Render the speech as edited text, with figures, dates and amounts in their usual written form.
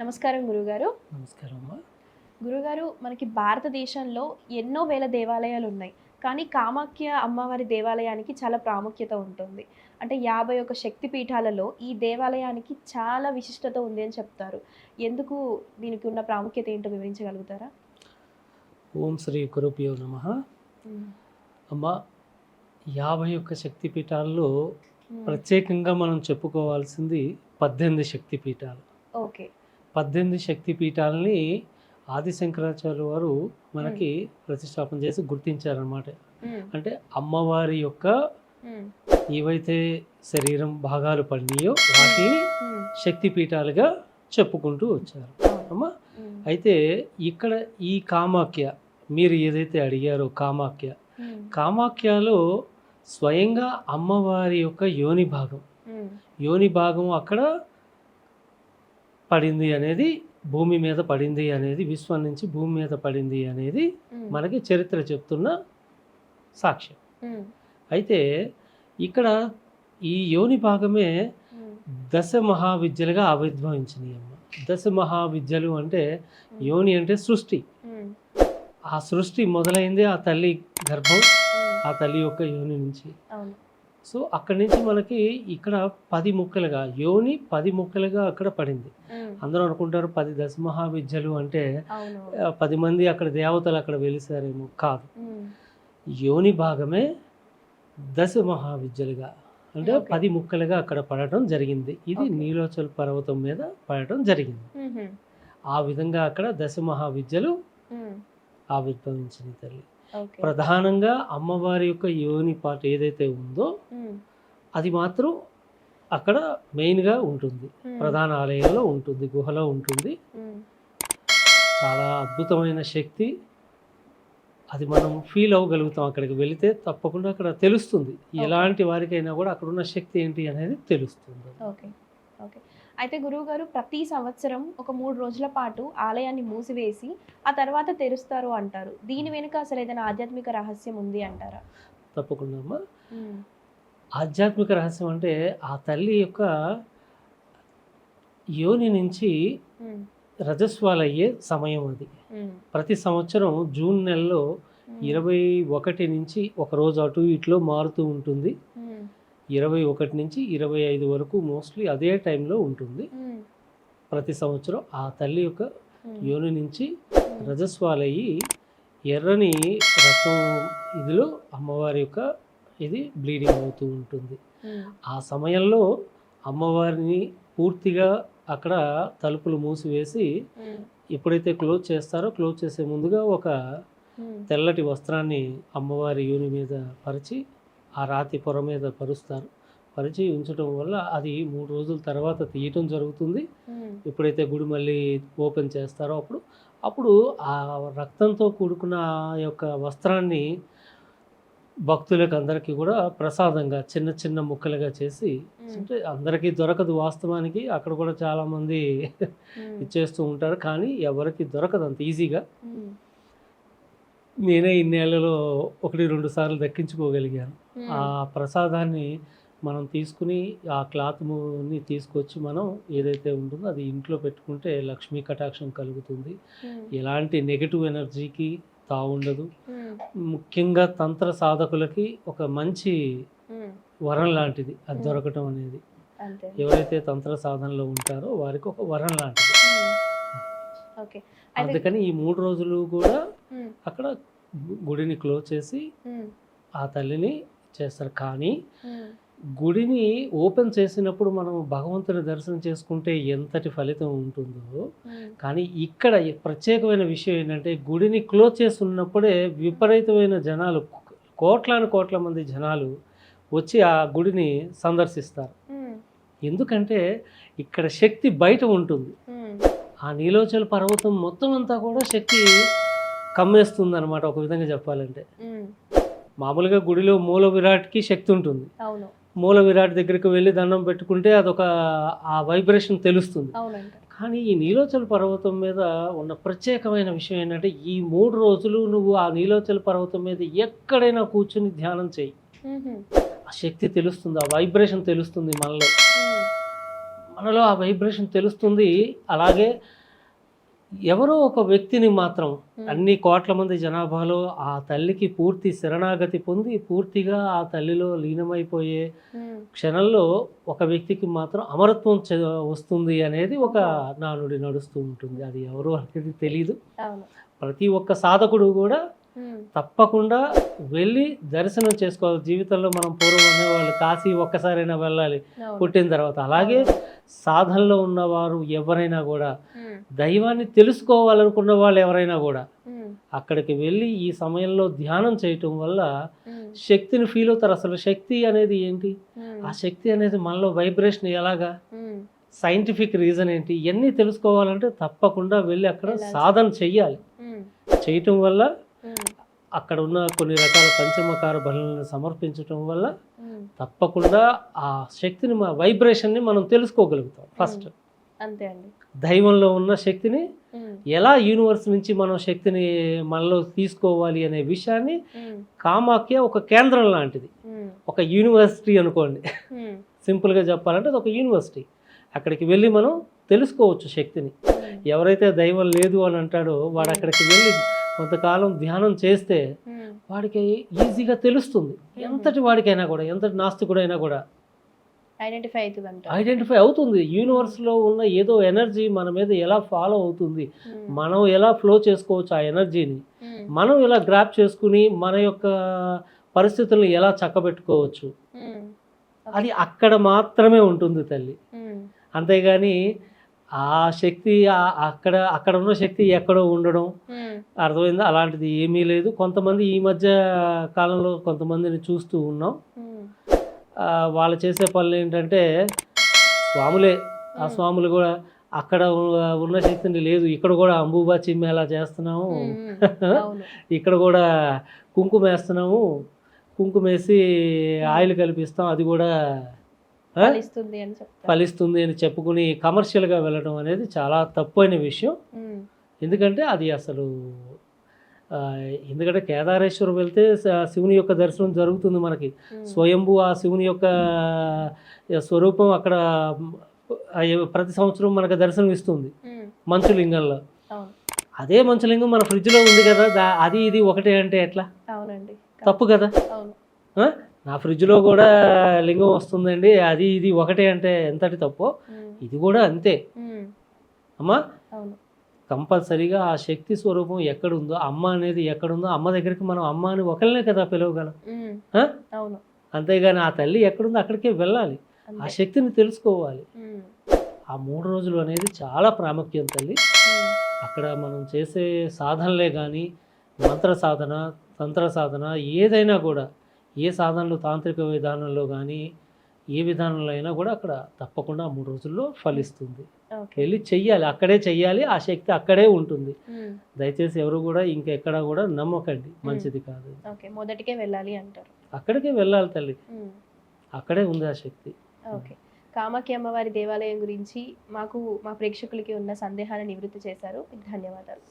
నమస్కారం గురుగారు. నమస్కారం అమ్మా. గురుగారు, మనకి భారతదేశంలో ఎన్నో వేల దేవాలయాలు ఉన్నాయి. కానీ కామాఖ్య అమ్మవారి దేవాలయానికి చాలా ప్రాముఖ్యత ఉంటుంది. అంటే 51 శక్తి పీఠాలలో ఈ దేవాలయానికి చాలా విశిష్టత ఉంది అని చెప్తారు. ఎందుకు దీనికి ఉన్న ప్రాముఖ్యత ఏంటో వివరించగలుగుతారా? ఓం శ్రీ గురుభ్యో నమః. హ్మ్. అమ్మ, 51 శక్తి పీఠాల్లో హ్మ్. ప్రత్యేకంగా మనం చెప్పుకోవాల్సింది 18 శక్తి పీఠాలు. ఓకే. 18 శక్తి పీఠాలని ఆది శంకరాచార్య వారు మనకి ప్రతిష్టాపన చేసి గుర్తించారనమాట. హ్మ్. అంటే అమ్మవారి యొక్క హ్మ్. ఏవైతే శరీరం భాగాలు పడినాయో వాటిని హ్మ్. శక్తి పీఠాలుగా చెప్పుకుంటూ వచ్చారు అవును. అమ్మ. హ్మ్. అయితే ఇక్కడ ఈ కామాఖ్య, మీరు ఏదైతే అడిగారో కామాఖ్య, హ్మ్. కామాఖ్యలో స్వయంగా అమ్మవారి యొక్క యోని భాగం, హ్మ్. యోని భాగం అక్కడ పడింది అనేది, భూమి మీద పడింది అనేది, విశ్వం నుంచి భూమి మీద పడింది అనేది హ్మ్. మనకి చరిత్ర చెప్తున్న సాక్ష్యం. హ్మ్. అయితే ఇక్కడ ఈ యోని భాగమే హ్మ్. దశ మహావిద్యలుగా ఆవిర్భవించినాయి అమ్మ. దశ మహావిద్యలు అంటే యోని అంటే సృష్టి. హ్మ్. ఆ సృష్టి మొదలైంది ఆ తల్లి గర్భం, హ్మ్. ఆ తల్లి యొక్క యోని నుంచి. అవును. సో అక్కడి నుంచి మనకి ఇక్కడ 10 ముక్కలుగా, యోని 10 ముక్కలుగా అక్కడ పడింది. హ్మ్. అందరూ అనుకుంటారు 10 దశమహావిద్యలు అంటే అవును. 10 మంది అక్కడ దేవతలు అక్కడ వెలిసారేమో. కాదు, హ్మ్. యోని భాగమే దశ మహావిద్యలుగా అంటే ఓకే. 10 ముక్కలుగా అక్కడ పడటం జరిగింది. ఇది ఓకే. నీలోచల్ పర్వతం మీద పడటం జరిగింది. హుహు. ఆ విధంగా అక్కడ దశ మహావిద్యలు హ్మ్. ఆవిర్భవించిన తల్లి. ఓకే. ప్రధానంగా అమ్మవారి యొక్క యోని పాట ఏదైతే ఉందో హ్మ్. అది మాత్రం అక్కడ మెయిన్గా ఉంటుంది. హ్మ్. ప్రధాన ఆలయంలో ఉంటుంది, గుహలో ఉంటుంది. హ్మ్. చాలా అద్భుతమైన శక్తి. అది మనం ఫీల్ అవ్వగలుగుతాం. అక్కడికి వెళితే తప్పకుండా అక్కడ తెలుస్తుంది. ఓకే. ఎలాంటి వారికైనా కూడా అక్కడ ఉన్న శక్తి ఏంటి అనేది తెలుస్తుంది. ఓకే. ఓకే. అయితే గురువుగారు, ప్రతి సంవత్సరం ఒక 3 రోజుల పాటు ఆలయాన్ని మూసివేసి ఆ తర్వాత తెరుస్తారు అంటారు. దీని వెనుక అసలు ఏదైనా ఆధ్యాత్మిక రహస్యం ఉంది అంటారా? తప్పకుండా అమ్మా. హ్మ్. ఆధ్యాత్మిక రహస్యం అంటే ఆ తల్లి యొక్క యోని నుంచి హ్మ్. రజస్వాలయ్యే సమయం అది. హ్మ్. ప్రతి సంవత్సరం జూన్ నెలలో హ్మ్. 21 నుంచి ఒక రోజు అటు ఇట్లో మారుతూ ఉంటుంది. హ్మ్. 21 నుంచి 25 వరకు మోస్ట్లీ అదే టైంలో ఉంటుంది. హ్మ్. ప్రతి సంవత్సరం ఆ తల్లి యొక్క హ్మ్. యోని నుంచి హ్మ్. రజస్వాలయ్యి ఎర్రని రక్తం ఇదిలో అమ్మవారి యొక్క ఇది బ్లీడింగ్ అవుతూ ఉంటుంది. హ్మ్. ఆ సమయంలో అమ్మవారిని పూర్తిగా అక్కడ తలుపులు మూసివేసి హ్మ్. ఎప్పుడైతే క్లోజ్ చేస్తారో క్లోజ్ చేసే ముందుగా ఒక హ్మ్. తెల్లటి వస్త్రాన్ని అమ్మవారి యోని మీద పరిచి ఆ రాతి పొర మీద పరుస్తారు. పరిచి ఉంచడం వల్ల అది 3 రోజుల తర్వాత తీయటం జరుగుతుంది. హ్మ్. ఎప్పుడైతే గుడి మళ్ళీ ఓపెన్ చేస్తారో అప్పుడు ఆ రక్తంతో కూడుకున్న ఆ యొక్క వస్త్రాన్ని భక్తులకు అందరికీ కూడా ప్రసాదంగా చిన్న చిన్న ముక్కలుగా చేసి, హ్మ్. అంటే అందరికీ దొరకదు వాస్తవానికి. అక్కడ కూడా చాలామంది హ్మ్. ఇచ్చేస్తూ ఉంటారు. కానీ ఎవరికి దొరకదు అంత ఈజీగా. హ్మ్. నేనే ఇన్నేళ్లలో 1, 2 సార్లు దక్కించుకోగలిగాను. ఆ హ్మ్. ప్రసాదాన్ని మనం తీసుకుని ఆ క్లాత్‌ని తీసుకొచ్చి మనం ఏదైతే ఉంటుందో అది ఇంట్లో పెట్టుకుంటే లక్ష్మీ కటాక్షం కలుగుతుంది. హ్మ్. ఎలాంటి నెగెటివ్ ఎనర్జీకి తావుండదు. హ్మ్. ముఖ్యంగా తంత్ర సాధకులకి ఒక మంచి హ్మ్. వరం లాంటిది అది హ్మ్. దొరకటం అనేది. అంతే. ఎవరైతే తంత్ర సాధనలో ఉంటారో వారికి ఒక వరం లాంటిది. హ్మ్. ఓకే. అయితే అందుకని ఈ 3 రోజులు కూడా హ్మ్. అక్కడ గుడిని క్లోజ్ చేసి హ్మ్. ఆ తల్లిని చేస్తారు. కానీ హ్మ్. గుడిని ఓపెన్ చేసినప్పుడు మనం భగవంతుని దర్శనం చేసుకుంటే ఎంతటి ఫలితం ఉంటుందో, హ్మ్. కానీ ఇక్కడ ప్రత్యేకమైన విషయం ఏంటంటే గుడిని క్లోజ్ చేసి ఉన్నప్పుడే విపరీతమైన జనాలు, కోట్లాను కోట్ల మంది జనాలు వచ్చి ఆ గుడిని సందర్శిస్తారు. హ్మ్. ఎందుకంటే ఇక్కడ శక్తి బయట ఉంటుంది. హ్మ్. ఆ నీలోచల పర్వతం మొత్తం అంతా కూడా శక్తి కమ్మేస్తుందన్నమాట ఒక విధంగా చెప్పాలంటే. హ్మ్. మామూలుగా గుడిలో మూల విరాట్‌కి శక్తి ఉంటుంది. అవును. మూల విరాట్ దగ్గరికి వెళ్ళి దండం పెట్టుకుంటే అదొక ఆ వైబ్రేషన్ తెలుస్తుంది. అవునంట. కానీ ఈ నీలోచల పర్వతం మీద ఉన్న ప్రత్యేకమైన విషయం ఏంటంటే ఈ 3 రోజులు నువ్వు ఆ నీలోచల పర్వతం మీద ఎక్కడైనా కూర్చొని ధ్యానం చెయ్యి. హుహు. ఆ శక్తి తెలుస్తుంది. ఆ వైబ్రేషన్ తెలుస్తుంది మనలో. హ్మ్. మనలో ఆ వైబ్రేషన్ తెలుస్తుంది. అలాగే ఎవరో ఒక వ్యక్తిని మాత్రం అన్ని కోట్ల మంది జనాభాలో ఆ తల్లికి పూర్తి శరణాగతి పొంది పూర్తిగా ఆ తల్లిలో లీనమైపోయే క్షణంలో ఒక వ్యక్తికి మాత్రం అమరత్వం వస్తుంది అనేది ఒక నానుడి నడుస్తూ ఉంటుంది. అది ఎవరు అనేది తెలియదు. అవును. ప్రతి ఒక్క సాధకుడు కూడా తప్పకుండా వెళ్ళి దర్శనం చేసుకోవాలి. జీవితంలో మనం పూర్వం అనేవాళ్ళు కాశీ ఒక్కసారైనా వెళ్ళాలి పుట్టిన తర్వాత. అలాగే సాధనలో ఉన్నవారు ఎవరైనా కూడా దైవాన్ని తెలుసుకోవాలనుకున్న వాళ్ళు ఎవరైనా కూడా అక్కడికి వెళ్ళి ఈ సమయంలో ధ్యానం చేయటం వల్ల శక్తిని ఫీల్ అవుతారు. అసలు శక్తి అనేది ఏంటి, ఆ శక్తి అనేది మనలో వైబ్రేషన్ ఎలాగా, సైంటిఫిక్ రీజన్ ఏంటి, ఇవన్నీ తెలుసుకోవాలంటే తప్పకుండా వెళ్ళి అక్కడ సాధన చెయ్యాలి. చేయటం వల్ల అక్కడ ఉన్న కొన్ని రకాల పంచమకార బలులను సమర్పించటం వల్ల తప్పకుండా ఆ శక్తిని వైబ్రేషన్ని మనం తెలుసుకోగలుగుతాం. ఫస్ట్ అంతే అండి. దైవంలో ఉన్న శక్తిని ఎలా యూనివర్స్ నుంచి మనం శక్తిని మనలో తీసుకోవాలి అనే విషయాన్ని కామాఖ్య ఒక కేంద్రం లాంటిది, ఒక యూనివర్సిటీ అనుకోండి. సింపుల్గా చెప్పాలంటే అది ఒక యూనివర్సిటీ. అక్కడికి వెళ్ళి మనం తెలుసుకోవచ్చు శక్తిని. ఎవరైతే దైవం లేదు అని అంటాడో వాడు అక్కడికి వెళ్ళి కొంతకాలం ధ్యానం చేస్తే వాడికి ఈజీగా తెలుస్తుంది. ఎంతటి వాడికైనా కూడా, ఎంతటి నాస్తికుడైనా కూడా ఐడెంటిఫై అవుతుంది. యూనివర్స్లో ఉన్న ఏదో ఎనర్జీ మన మీద ఎలా ఫాలో అవుతుంది, మనం ఎలా ఫ్లో చేసుకోవచ్చు ఆ ఎనర్జీని, మనం ఎలా గ్రాప్ చేసుకుని మన యొక్క పరిస్థితులను ఎలా చక్కబెట్టుకోవచ్చు, అది అక్కడ మాత్రమే ఉంటుంది తల్లి. అంతేగాని ఆ శక్తి అక్కడ ఉన్న శక్తి ఎక్కడో ఉండడం, అర్థమైందా, అలాంటిది ఏమీ లేదు. కొంతమంది ఈ మధ్య కాలంలో కొంతమందిని చూస్తూ ఉన్నాం. వాళ్ళు చేసే పనులు ఏంటంటే స్వాములే, ఆ స్వాములు కూడా అక్కడ ఉన్న శక్తిని లేదు, ఇక్కడ కూడా అంబుబాచి మేళా చేస్తున్నాము, ఇక్కడ కూడా కుంకుమ వేస్తున్నాము, కుంకుమ వేసి ఆయిల్ కల్పిస్తాం, అది కూడా ఫలిస్తుంది అని చెప్పుకుని కమర్షియల్గా వెళ్ళడం అనేది చాలా తప్పైన విషయం. ఎందుకంటే అది అసలు ఎందుకంటే కేదారేశ్వరం వెళ్తే శివుని యొక్క దర్శనం జరుగుతుంది మనకి. స్వయంభూ ఆ శివుని యొక్క స్వరూపం అక్కడ ప్రతి సంవత్సరం మనకు దర్శనం ఇస్తుంది మంచులింగంలో. అదే మంచులింగం మన ఫ్రిడ్జ్లో ఉంది కదా, అది ఇది ఒకటే అంటే ఎట్లా? తప్పు కదా. నా ఫ్రిడ్జ్లో కూడా లింగం వస్తుందండి, అది ఇది ఒకటే అంటే ఎంతటి తప్పో ఇది కూడా అంతే అమ్మా. కంపల్సరీగా ఆ శక్తి స్వరూపం ఎక్కడుందో, అమ్మ అనేది ఎక్కడుందో, అమ్మ దగ్గరికి మనం అమ్మ అని ఒకరినే కదా పిలవగలం. అంతేగాని ఆ తల్లి ఎక్కడుందో అక్కడికే వెళ్ళాలి, ఆ శక్తిని తెలుసుకోవాలి. ఆ 3 రోజులు అనేది చాలా ప్రాముఖ్యం తల్లి. అక్కడ మనం చేసే సాధనలే కానీ, మంత్ర సాధన, తంత్ర సాధన, ఏదైనా కూడా, ఏ సాధనలు తాంత్రిక విధానంలో కానీ ఏ విధానంలో అయినా కూడా అక్కడ తప్పకుండా 3 రోజుల్లో ఫలిస్తుంది. వెళ్ళి చెయ్యాలి, అక్కడే చెయ్యాలి, ఆ శక్తి అక్కడే ఉంటుంది. దయచేసి ఎవరు కూడా ఇంకెక్కడ కూడా నమ్మకండి, మంచిది కాదు. మొదటికే వెళ్ళాలి అంటారు. అక్కడికే వెళ్ళాలి తల్లి, అక్కడే ఉంది ఆ శక్తి. ఓకే, కామాఖ్య అమ్మవారి దేవాలయం గురించి మాకు, మా ప్రేక్షకులకి ఉన్న సందేహాన్ని నివృత్తి చేశారు. ధన్యవాదాలు.